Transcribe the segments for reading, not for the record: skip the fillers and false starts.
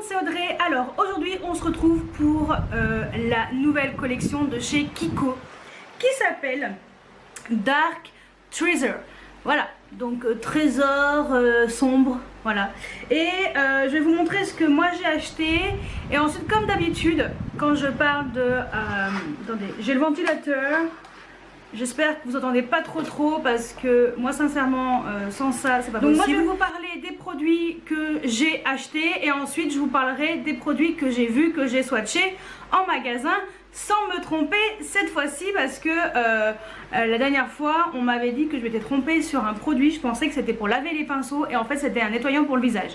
c'est Audrey. Alors aujourd'hui on se retrouve pour la nouvelle collection de chez Kiko qui s'appelle Dark Treasure. Voilà, donc trésor sombre, voilà. Et je vais vous montrer ce que moi j'ai acheté. Et ensuite, comme d'habitude, quand je parle de... attendez, j'ai le ventilateur. J'espère que vous entendez pas trop parce que moi sincèrement sans ça c'est pas possible. Donc moi je vais vous parler des produits que j'ai achetés et ensuite je vous parlerai des produits que j'ai vus, que j'ai swatchés en magasin sans me tromper cette fois-ci parce que la dernière fois on m'avait dit que je m'étais trompée sur un produit. Je pensais que c'était pour laver les pinceaux et en fait c'était un nettoyant pour le visage.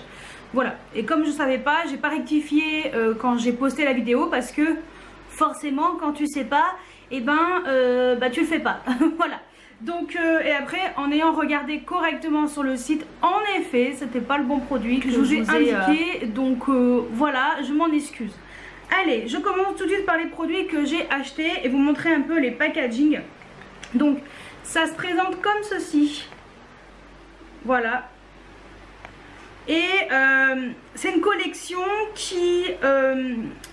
Voilà, et comme je savais pas, j'ai pas rectifié quand j'ai posté la vidéo parce que forcément quand tu sais pas, et tu le fais pas. Voilà. Donc et après en ayant regardé correctement sur le site, en effet c'était pas le bon produit que je vous ai indiqué. Donc voilà, je m'en excuse. Allez, je commence tout de suite par les produits que j'ai achetés et vous montrer un peu les packaging. Donc ça se présente comme ceci. Voilà. Et c'est une collection qui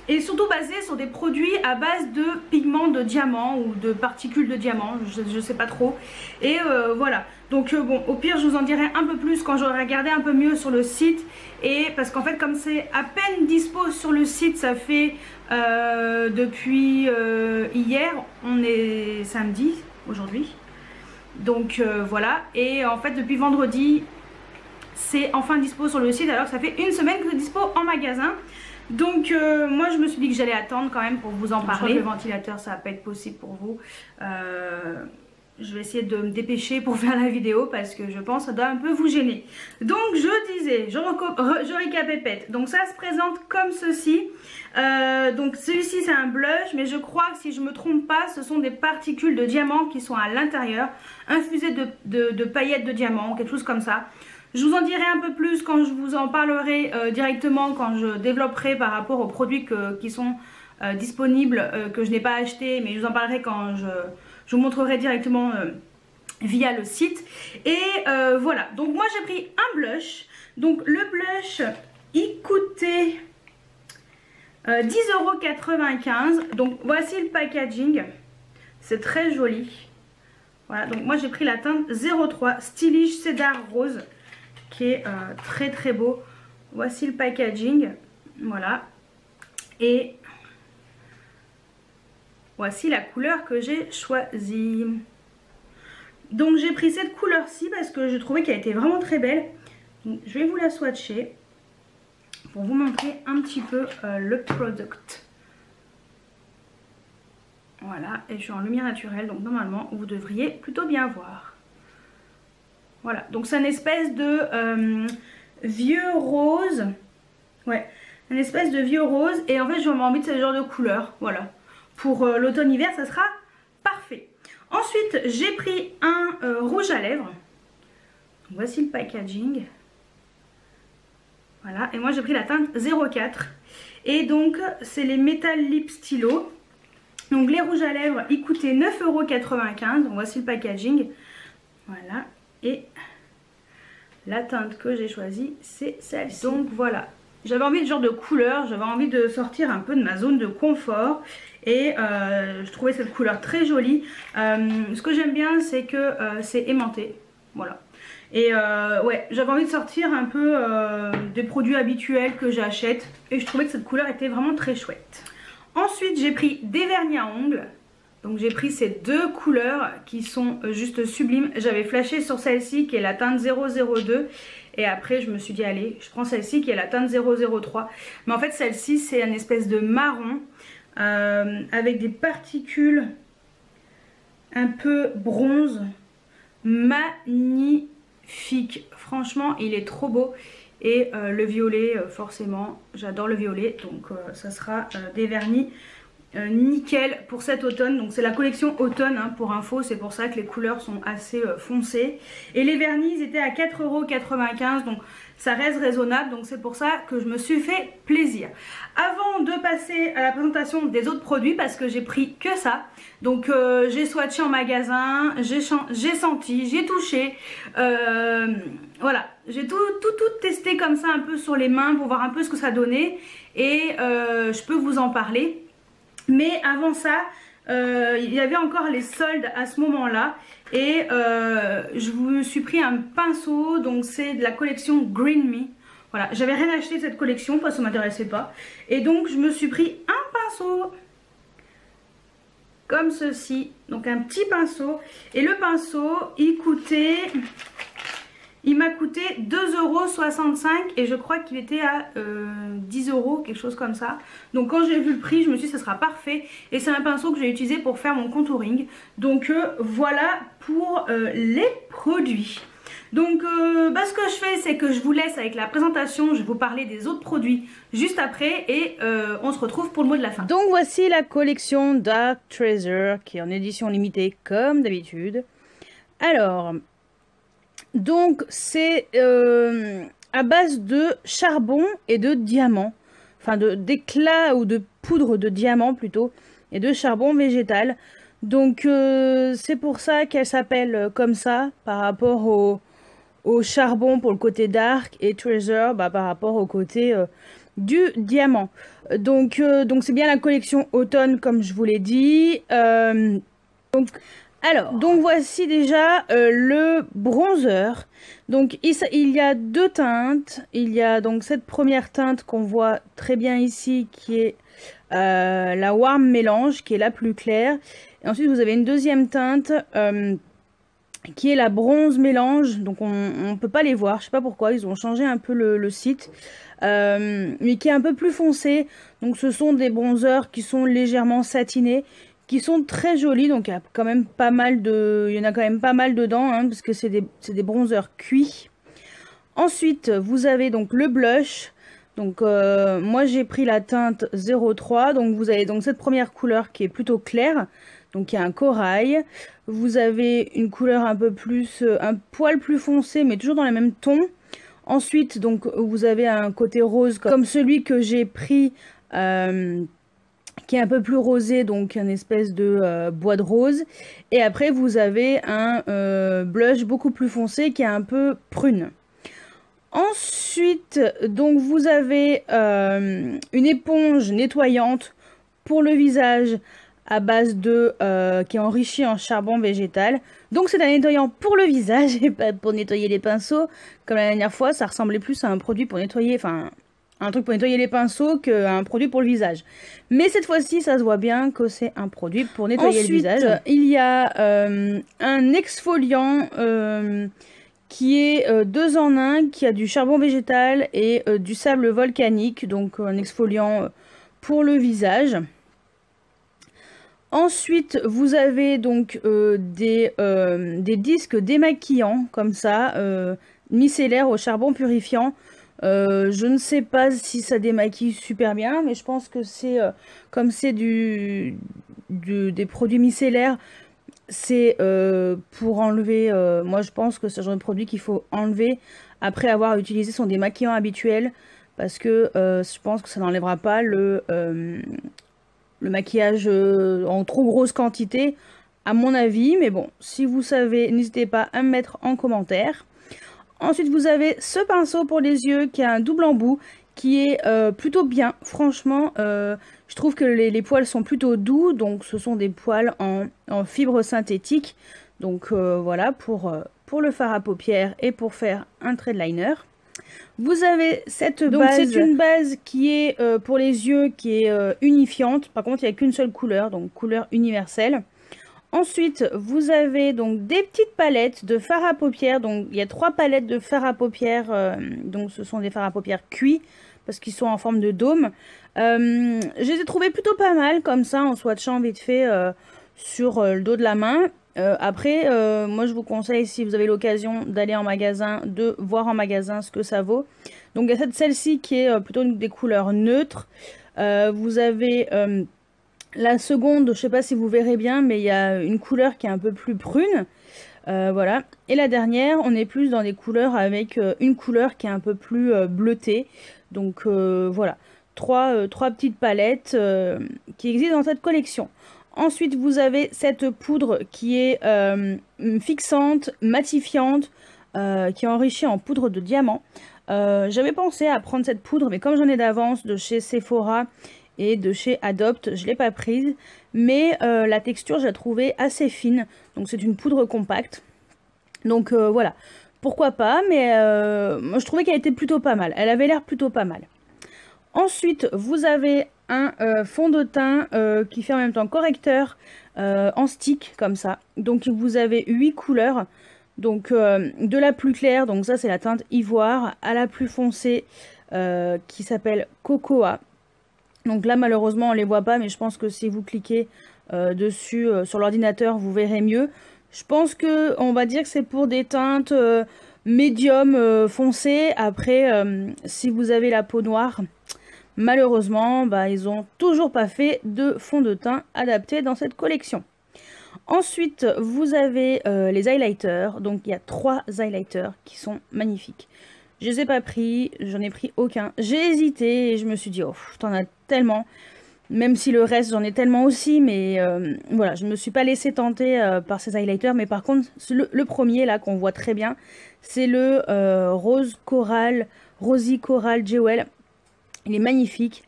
est surtout basée sur des produits à base de pigments de diamant ou de particules de diamant, je sais pas trop. Et voilà, donc bon, au pire je vous en dirai un peu plus quand j'aurai regardé un peu mieux sur le site. Et parce qu'en fait comme c'est à peine dispo sur le site, ça fait depuis hier, on est samedi aujourd'hui. Donc voilà, et en fait depuis vendredi c'est enfin dispo sur le site alors que ça fait une semaine que c'est dispo en magasin. Donc moi je me suis dit que j'allais attendre quand même pour vous en parler. Le ventilateur ça va pas être possible pour vous. Je vais essayer de me dépêcher pour faire la vidéo parce que je pense que ça doit un peu vous gêner. Donc je disais, je récapépète. Donc ça se présente comme ceci. Donc celui-ci c'est un blush, mais je crois que si je me trompe pas, ce sont des particules de diamant qui sont à l'intérieur, infusées de paillettes de diamant, quelque chose comme ça. Je vous en dirai un peu plus quand je vous en parlerai directement, quand je développerai par rapport aux produits qui sont disponibles, que je n'ai pas acheté, mais je vous en parlerai quand je vous montrerai directement via le site. Et voilà, donc moi j'ai pris un blush. Donc le blush, il coûtait 10,95 €. Donc voici le packaging, c'est très joli. Voilà, donc moi j'ai pris la teinte 03 Stylish Cedar Rose, qui est très beau. Voici le packaging, voilà, et voici la couleur que j'ai choisie. Donc j'ai pris cette couleur-ci parce que je trouvais qu'elle était vraiment très belle. Donc, je vais vous la swatcher pour vous montrer un petit peu le product. Voilà, et je suis en lumière naturelle, donc normalement vous devriez plutôt bien voir. Voilà, donc c'est une espèce de vieux rose. Ouais, une espèce de vieux rose. Et en fait, j'ai envie de ce genre de couleur. Voilà, pour l'automne-hiver, ça sera parfait. Ensuite, j'ai pris un rouge à lèvres. Donc, voici le packaging. Voilà, et moi j'ai pris la teinte 04. Et donc, c'est les Metal Lip Stylo. Donc, les rouges à lèvres, ils coûtaient 9,95 €. Donc, voici le packaging. Voilà. Et la teinte que j'ai choisie, c'est celle-ci. Donc voilà, j'avais envie de genre de couleur, j'avais envie de sortir un peu de ma zone de confort. Et je trouvais cette couleur très jolie. Ce que j'aime bien, c'est que c'est aimanté. Voilà. Et ouais, j'avais envie de sortir un peu des produits habituels que j'achète. Et je trouvais que cette couleur était vraiment très chouette. Ensuite, j'ai pris des vernis à ongles. Donc j'ai pris ces deux couleurs qui sont juste sublimes. J'avais flashé sur celle-ci qui est la teinte 002. Et après je me suis dit allez, je prends celle-ci qui est la teinte 003. Mais en fait celle-ci c'est une espèce de marron avec des particules un peu bronze. Magnifique. Franchement il est trop beau. Et le violet forcément, j'adore le violet. Donc ça sera des vernis nickel pour cet automne. Donc c'est la collection automne hein, pour info, c'est pour ça que les couleurs sont assez foncées. Et les vernis ils étaient à 4,95 €, donc ça reste raisonnable, donc c'est pour ça que je me suis fait plaisir. Avant de passer à la présentation des autres produits, parce que j'ai pris que ça, donc j'ai swatché en magasin, j'ai senti, j'ai touché, voilà, j'ai tout testé comme ça un peu sur les mains pour voir un peu ce que ça donnait et je peux vous en parler. Mais avant ça, il y avait encore les soldes à ce moment-là et je me suis pris un pinceau, donc c'est de la collection Green Me. Voilà, j'avais rien acheté de cette collection parce que ça ne m'intéressait pas. Et donc je me suis pris un pinceau comme ceci, donc un petit pinceau. Et le pinceau, il m'a coûté 2,65 € et je crois qu'il était à 10 €, quelque chose comme ça. Donc quand j'ai vu le prix, je me suis dit ça sera parfait. Et c'est un pinceau que j'ai utilisé pour faire mon contouring. Donc voilà pour les produits. Donc ce que je fais, c'est que je vous laisse avec la présentation. Je vais vous parler des autres produits juste après et on se retrouve pour le mot de la fin. Donc voici la collection Dark Treasure qui est en édition limitée comme d'habitude. Alors... donc c'est à base de charbon et de diamant, enfin d'éclat ou de poudre de diamant plutôt, et de charbon végétal. Donc c'est pour ça qu'elle s'appelle comme ça, par rapport au charbon pour le côté dark et treasure par rapport au côté du diamant. Donc c'est bien la collection automne comme je vous l'ai dit. Donc voici déjà le bronzer. Donc il y a deux teintes. Il y a donc cette première teinte qu'on voit très bien ici qui est la warm mélange, qui est la plus claire. Et ensuite vous avez une deuxième teinte qui est la bronze mélange. Donc on ne peut pas les voir, je sais pas pourquoi, ils ont changé un peu le site. Mais qui est un peu plus foncé. Donc ce sont des bronzers qui sont légèrement satinés, qui sont très jolis. Donc il y a quand même pas mal de, il y en a quand même pas mal dedans hein, parce que c'est des bronzers cuits. Ensuite vous avez donc le blush. Donc moi j'ai pris la teinte 03. Donc vous avez donc cette première couleur qui est plutôt claire, donc il y a un corail. Vous avez une couleur un peu plus, un poil plus foncé, mais toujours dans les mêmes tons. Ensuite donc vous avez un côté rose comme celui que j'ai pris, qui est un peu plus rosé, donc une espèce de bois de rose. Et après vous avez un blush beaucoup plus foncé qui est un peu prune. Ensuite donc vous avez une éponge nettoyante pour le visage à base de qui est enrichie en charbon végétal. Donc c'est un nettoyant pour le visage et pas pour nettoyer les pinceaux. Comme la dernière fois, ça ressemblait plus à un produit pour nettoyer, enfin un truc pour nettoyer les pinceaux qu'à un produit pour le visage. Mais cette fois-ci, ça se voit bien que c'est un produit pour nettoyer le visage. Ensuite, il y a un exfoliant qui est 2 en 1, qui a du charbon végétal et du sable volcanique. Donc un exfoliant pour le visage. Ensuite, vous avez donc des disques démaquillants comme ça, micellaires au charbon purifiant. Je ne sais pas si ça démaquille super bien, mais je pense que c'est comme c'est des produits micellaires, c'est pour enlever. Moi, je pense que c'est le genre de produit qu'il faut enlever après avoir utilisé son démaquillant habituel, parce que je pense que ça n'enlèvera pas le maquillage en trop grosse quantité, à mon avis. Mais bon, si vous savez, n'hésitez pas à me mettre en commentaire. Ensuite, vous avez ce pinceau pour les yeux qui a un double embout, qui est plutôt bien. Franchement, je trouve que les poils sont plutôt doux. Donc, ce sont des poils en fibre synthétique. Donc, voilà, pour le fard à paupières et pour faire un trait de liner. Vous avez cette base. Donc c'est une base qui est pour les yeux, qui est unifiante. Par contre, il n'y a qu'une seule couleur, donc couleur universelle. Ensuite, vous avez donc des petites palettes de fard à paupières. Donc il y a 3 palettes de fard à paupières. Donc ce sont des fards à paupières cuits parce qu'ils sont en forme de dôme. Je les ai trouvés plutôt pas mal comme ça en swatchant vite fait sur le dos de la main. Après, moi je vous conseille, si vous avez l'occasion d'aller en magasin, de voir en magasin ce que ça vaut. Donc il y a celle-ci qui est plutôt des couleurs neutres. Vous avez La seconde, je sais pas si vous verrez bien, mais il y a une couleur qui est un peu plus prune. Voilà. Et la dernière, on est plus dans des couleurs avec une couleur qui est un peu plus bleutée. Donc voilà. Trois petites palettes qui existent dans cette collection. Ensuite, vous avez cette poudre qui est fixante, matifiante, qui est enrichie en poudre de diamant. J'avais pensé à prendre cette poudre, mais comme j'en ai d'avance de chez Sephora et de chez Adopt, je ne l'ai pas prise. Mais la texture, je la trouvais assez fine. Donc c'est une poudre compacte. Donc voilà, pourquoi pas, mais moi je trouvais qu'elle était plutôt pas mal. Elle avait l'air plutôt pas mal. Ensuite, vous avez un fond de teint qui fait en même temps correcteur en stick, comme ça. Donc vous avez 8 couleurs. Donc de la plus claire, donc ça c'est la teinte ivoire, à la plus foncée qui s'appelle Cocoa. Donc là malheureusement on les voit pas, mais je pense que si vous cliquez dessus sur l'ordinateur vous verrez mieux. Je pense que on va dire que c'est pour des teintes médium foncées. Après si vous avez la peau noire, malheureusement bah, ils ont toujours pas fait de fond de teint adapté dans cette collection. Ensuite, vous avez les highlighters. Donc, il y a 3 highlighters qui sont magnifiques. Je les ai pas pris, j'en ai pris aucun. J'ai hésité et je me suis dit, oh, t'en as tellement. Même si le reste, j'en ai tellement aussi. Mais voilà, je ne me suis pas laissé tenter par ces highlighters. Mais par contre, le premier, là, qu'on voit très bien, c'est le Rosy Coral Jewel. Il est magnifique.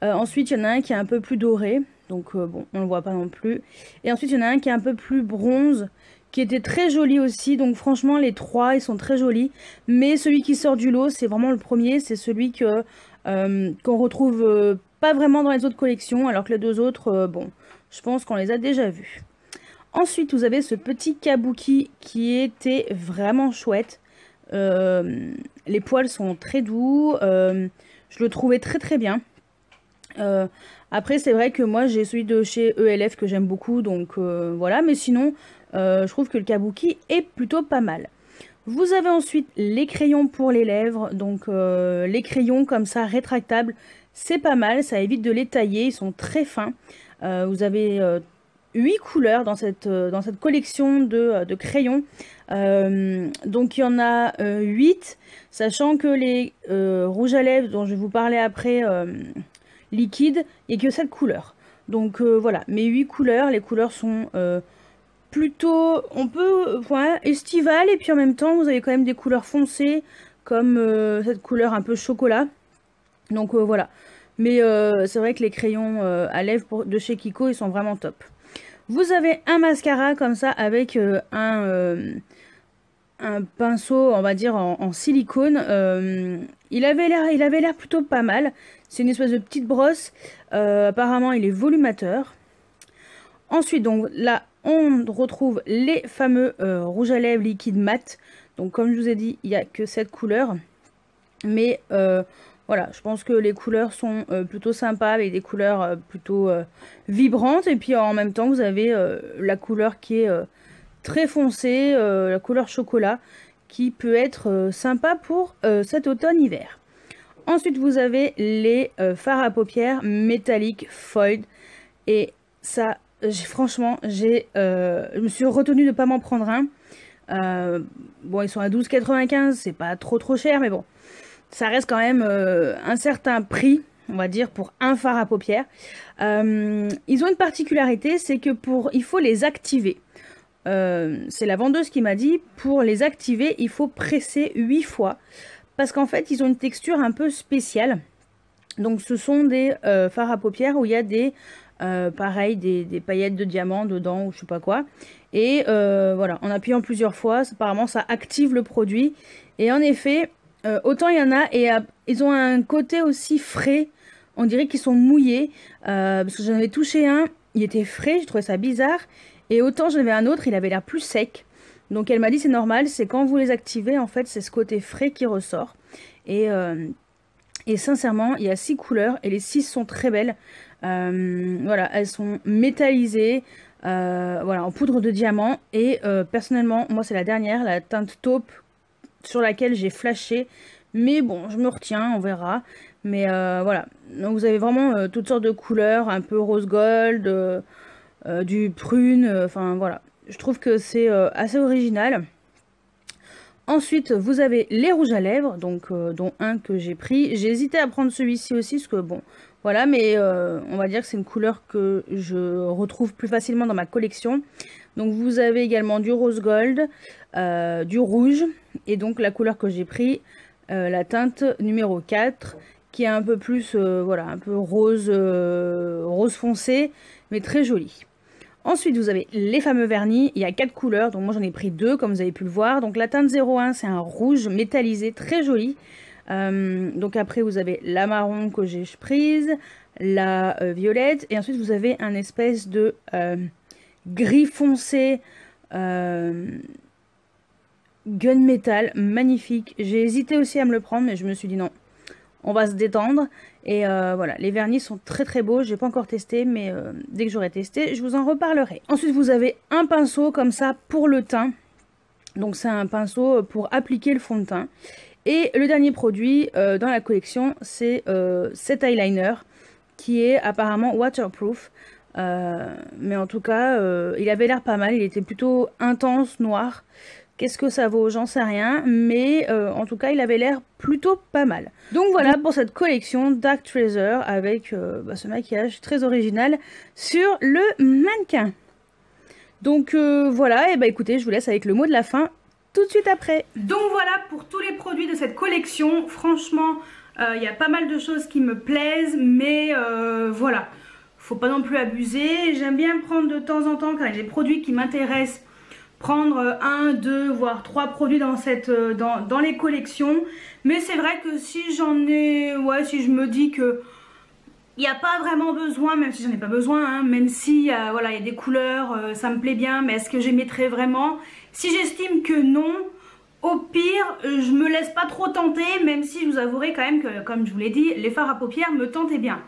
Ensuite, il y en a un qui est un peu plus doré. Donc bon, on ne le voit pas non plus. Et ensuite, il y en a un qui est un peu plus bronze, qui était très joli aussi. Donc franchement, les 3, ils sont très jolis. Mais celui qui sort du lot, c'est vraiment le premier. C'est celui que qu'on retrouve pas vraiment dans les autres collections. Alors que les 2 autres, bon, je pense qu'on les a déjà vus. Ensuite, vous avez ce petit kabuki qui était vraiment chouette. Les poils sont très doux. Je le trouvais très très bien. Après c'est vrai que moi j'ai celui de chez ELF que j'aime beaucoup, donc voilà, mais sinon je trouve que le kabuki est plutôt pas mal. Vous avez ensuite les crayons pour les lèvres, donc les crayons comme ça rétractables, c'est pas mal, ça évite de les tailler, ils sont très fins. Vous avez 8 couleurs dans cette collection de crayons, donc il y en a 8, sachant que les rouges à lèvres dont je vais vous parler après liquide, il n'y a que 7 couleurs. Donc voilà, mes 8 couleurs, les couleurs sont plutôt, on peut, ouais, estivales, et puis en même temps vous avez quand même des couleurs foncées, comme cette couleur un peu chocolat. Donc voilà, mais c'est vrai que les crayons à lèvres de chez Kiko, ils sont vraiment top. Vous avez un mascara comme ça, avec un pinceau, on va dire, en silicone. Il avait l'air plutôt pas mal. C'est une espèce de petite brosse. Apparemment, il est volumateur. Ensuite, donc là, on retrouve les fameux rouges à lèvres liquide mat. Donc, comme je vous ai dit, il n'y a que 7 couleurs. Mais voilà, je pense que les couleurs sont plutôt sympas, avec des couleurs plutôt vibrantes. Et puis, en même temps, vous avez la couleur qui est très foncée, la couleur chocolat, qui peut être sympa pour cet automne-hiver. Ensuite, vous avez les fards à paupières métalliques foil. Et ça, franchement, je me suis retenue de ne pas m'en prendre un. Bon, ils sont à 12,95, c'est pas trop cher, mais bon, ça reste quand même un certain prix, on va dire, pour un fard à paupières. Ils ont une particularité, c'est que il faut les activer. C'est la vendeuse qui m'a dit, pour les activer, il faut presser 8 fois. Parce qu'en fait, ils ont une texture un peu spéciale. Donc, ce sont des fards à paupières où il y a pareil, des paillettes de diamants dedans ou je sais pas quoi. Et voilà, en appuyant plusieurs fois, apparemment, ça active le produit. Et en effet, autant il y en a, et ils ont un côté aussi frais. On dirait qu'ils sont mouillés. Parce que j'en avais touché un, il était frais, je trouvais ça bizarre. Et autant j'en avais un autre, il avait l'air plus sec. Donc elle m'a dit c'est normal, c'est quand vous les activez, en fait, c'est ce côté frais qui ressort. Et sincèrement, il y a 6 couleurs et les 6 sont très belles. Voilà, elles sont métallisées, voilà, en poudre de diamant. Et personnellement, moi c'est la dernière, la teinte taupe, sur laquelle j'ai flashé. Mais bon, je me retiens, on verra. Mais voilà, donc vous avez vraiment toutes sortes de couleurs, un peu rose gold, du prune, enfin voilà. Je trouve que c'est assez original. Ensuite, vous avez les rouges à lèvres, donc dont un que j'ai pris. J'ai hésité à prendre celui-ci aussi, parce que bon, voilà, mais on va dire que c'est une couleur que je retrouve plus facilement dans ma collection. Donc vous avez également du rose gold, du rouge, et donc la couleur que j'ai pris, la teinte numéro 4, qui est un peu plus, voilà, un peu rose, rose foncé, mais très jolie. Ensuite, vous avez les fameux vernis. Il y a 4 couleurs, donc moi j'en ai pris 2, comme vous avez pu le voir. Donc la teinte 01, c'est un rouge métallisé, très joli. Donc après, vous avez la marron que j'ai prise, la violette, et ensuite vous avez un espèce de gris foncé, gunmetal, magnifique. J'ai hésité aussi à me le prendre, mais je me suis dit non, on va se détendre. Et voilà, les vernis sont très très beaux. J'ai pas encore testé, mais dès que j'aurai testé, je vous en reparlerai. Ensuite, vous avez un pinceau comme ça pour le teint. Donc c'est un pinceau pour appliquer le fond de teint. Et le dernier produit dans la collection, c'est cet eyeliner qui est apparemment waterproof. Mais en tout cas, il avait l'air pas mal. Il était plutôt intense, noir. Qu'est-ce que ça vaut? J'en sais rien, mais en tout cas, il avait l'air plutôt pas mal. Donc voilà pour cette collection Dark Treasure avec ce maquillage très original sur le mannequin. Donc voilà, et bah écoutez, je vous laisse avec le mot de la fin tout de suite après. Donc voilà pour tous les produits de cette collection. Franchement, il y a pas mal de choses qui me plaisent, mais voilà, faut pas non plus abuser. J'aime bien prendre de temps en temps quand il y a des produits qui m'intéressent, prendre 1, 2, voire 3 produits dans les collections. Mais c'est vrai que si j'en ai, ouais, si je me dis que il n'y a pas vraiment besoin, même si j'en ai pas besoin, hein, même si voilà, il y a des couleurs, ça me plaît bien, mais est-ce que j'émettrai vraiment? Si j'estime que non, au pire, je me laisse pas trop tenter, même si je vous avouerai quand même que, comme je vous l'ai dit, les fards à paupières me tentaient bien.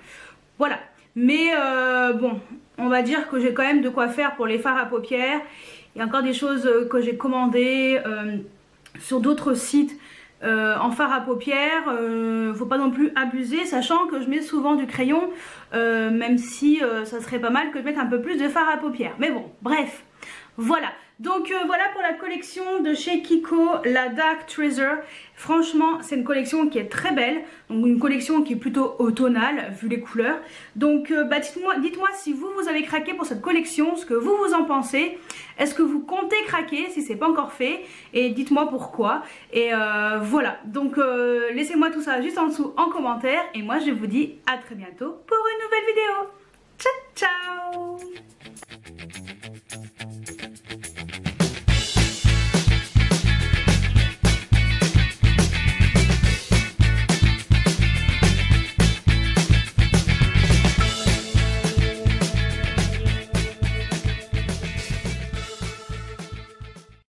Voilà. Mais bon, on va dire que j'ai quand même de quoi faire pour les fards à paupières. Il y a encore des choses que j'ai commandées sur d'autres sites en fard à paupières. Faut pas non plus abuser, sachant que je mets souvent du crayon, même si ça serait pas mal que je mette un peu plus de fard à paupières. Mais bon, bref, voilà. Donc voilà pour la collection de chez Kiko, la Dark Treasure. Franchement, c'est une collection qui est très belle. Donc une collection qui est plutôt automnale, vu les couleurs. Donc bah, dites-moi si vous avez craqué pour cette collection, ce que vous en pensez. Est-ce que vous comptez craquer si c'est pas encore fait? Et dites-moi pourquoi. Et voilà, donc laissez-moi tout ça juste en dessous en commentaire. Et moi je vous dis à très bientôt pour une nouvelle vidéo. Ciao ciao.